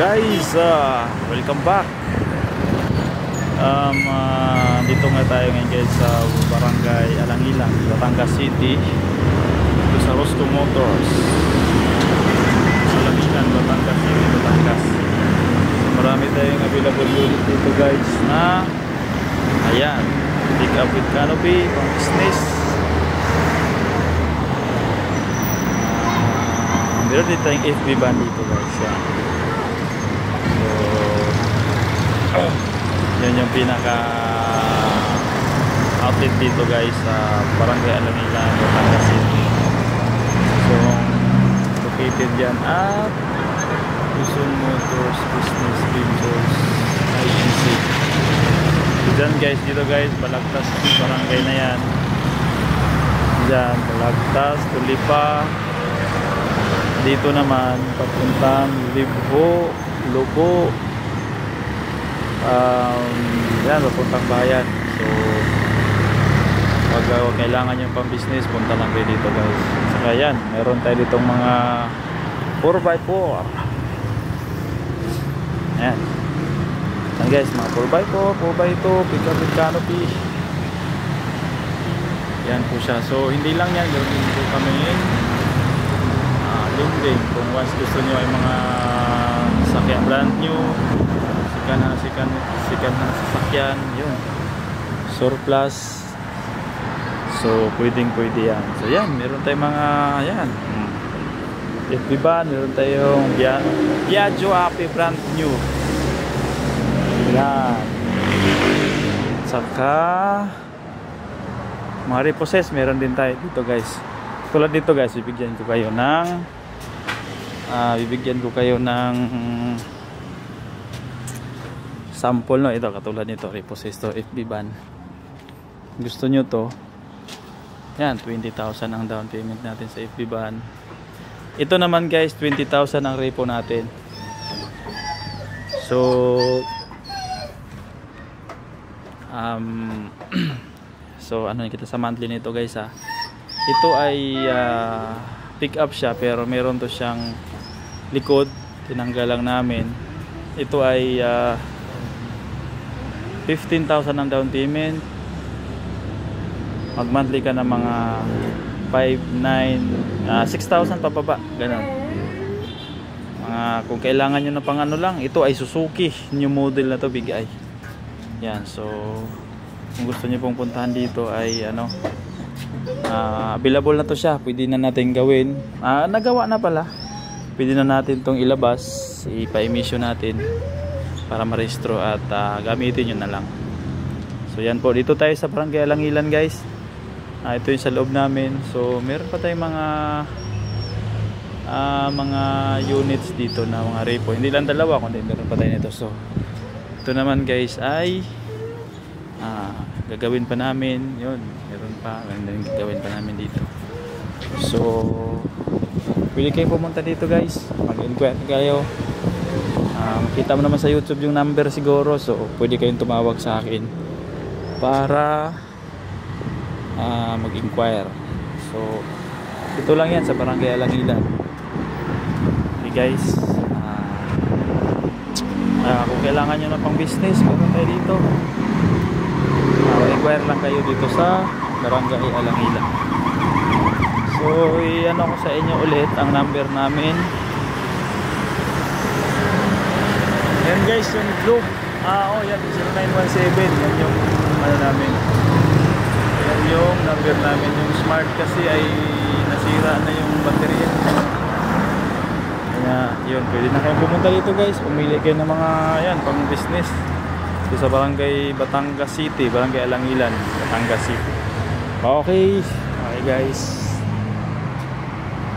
Guys, welcome back. Dito nga tayo ngayon guys sa Barangay Alangilan, Batangas City. Dito sa Rosco Motors, Alangilan, Batangas City, Batangas. Marami tayong available unit dito guys na ayan, pick up with canopy, pang business. Meron dito tayong FB van dito guys. Yun yung pinaka outlet dito guys sa Barangay Alangilan, Batangas City. So located yan at Luzon Motors Business Ventures INC. So dyan guys, dito guys, Balagtas barangay na yan. Dyan, Balagtas, Tulipa. Dito naman papuntang Libho, Lobo, yan, papuntang bayan. So pag kailangan yung pang business, punta lang kayo dito guys. Saka yan, meron tayo ditong mga 4x4. Ayan guys, mga 4x4, 4x2, pick up with canopy. Yan po siya. So hindi lang yan, gawin po kami link kung once gusto nyo ay mga sasakyan brand new, sikan na sasakyan, yun, surplus. So pwede yan. So yan, meron tayong mga yan FB van, meron tayong Piaggio Ape brand new yan. Saka mga repossess meron din tayo dito guys. Tulad dito guys, bibigyan ko kayo ng sample, no? Ito katulad nito, repossess to FB van. Gusto nyo to, yan, 20,000 ang down payment natin sa FB van. Ito naman guys, 20,000 ang repo natin. So so ano kita sa monthly nito guys ha. Ito ay pick up siya pero meron to siyang likod, tinanggal lang namin. Ito ay 15,000 ang down payment. Mag monthly ka na mga 6,000 pababa, ganun. Kung kailangan nyo na pang ano lang, ito ay Suzuki, new model na to, big eye. Yan, so kung gusto nyo pong puntahan dito ay available na to siya, pwede na natin gawin. Nagawa na pala, pwede na natin tong ilabas, ipa-emission natin para marehistro at gamitin nyo na lang. So yan po, dito tayo sa Barangay Alangilan guys. Ito yung sa loob namin. So meron pa tayong mga units dito na mga repo, hindi lang dalawa kundi meron pa tayo nito. So ito naman guys ay gagawin pa namin yun, meron pa gagawin pa namin dito. So pwede kayong pumunta dito guys, mag-inquire kayo. Makita mo naman sa YouTube yung number siguro, so pwede kayong tumawag sa akin para mag-inquire. So ito lang yan sa Barangay Alangilan. Okay guys, kung kailangan nyo na pang business, meron tayo dito. Inquire lang kayo dito sa Barangay Alangilan. So i-ano ko sa inyo ulit ang number namin. Yan guys, yung blue, yan 0917, yan yung ano namin, yan yung number namin. Yung smart kasi ay nasira na yung baterya. Kaya yun, pwede na kayong pumunta dito guys, pumili kayo ng mga yan pang business dito sa Barangay Batangas City, Barangay Alangilan, Batangas City. Okay guys.